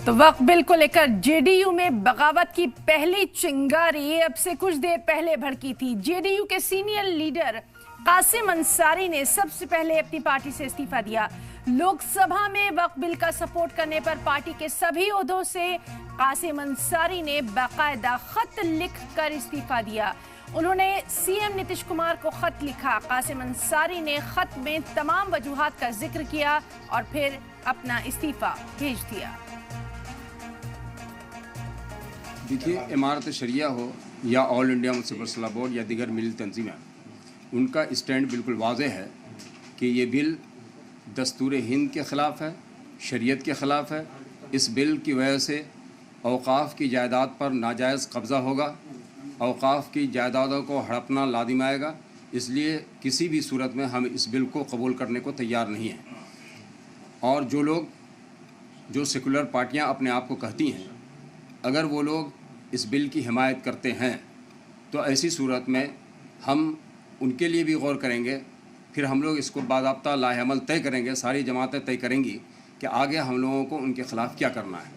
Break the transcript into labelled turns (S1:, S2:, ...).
S1: तो वक्त बिल को लेकर जेडीयू में बगावत की पहली चिंगारी अब से कुछ देर पहले भड़की थी। जेडीयू के सीनियर लीडर कासिम अंसारी ने सबसे पहले अपनी पार्टी से इस्तीफा दिया। लोकसभा में वक्त बिल का सपोर्ट करने पर पार्टी के सभी ओहदों से कासिम अंसारी ने बाकायदा खत लिखकर इस्तीफा दिया। उन्होंने सीएम नीतीश कुमार को खत लिखा। कासिम अंसारी ने खत में तमाम वजूहात का जिक्र किया और फिर अपना इस्तीफा भेज दिया।
S2: देखिए, इमारत शरिया हो या ऑल इंडिया मुनसिपल सलाह बोर्ड या दीगर मिली तंजीमें, उनका स्टैंड बिल्कुल वाज़ेह है कि ये बिल दस्तूर हिंद के ख़िलाफ़ है, शरीयत के ख़िलाफ़ है। इस बिल की वजह से औक़ाफ़ की जायदाद पर नाजायज़ कब्ज़ा होगा, औक़ाफ़ की जायदादों को हड़पना लाजिम आएगा। इसलिए किसी भी सूरत में हम इस बिल को कबूल करने को तैयार नहीं हैं। और जो सेकुलर पार्टियां अपने आप को कहती हैं, अगर वो लोग इस बिल की हिमायत करते हैं तो ऐसी सूरत में हम उनके लिए भी गौर करेंगे। फिर हम लोग इसको बाज़ाब्ता लाहेअमल तय करेंगे, सारी जमातें तय करेंगी कि आगे हम लोगों को उनके ख़िलाफ़ क्या करना है।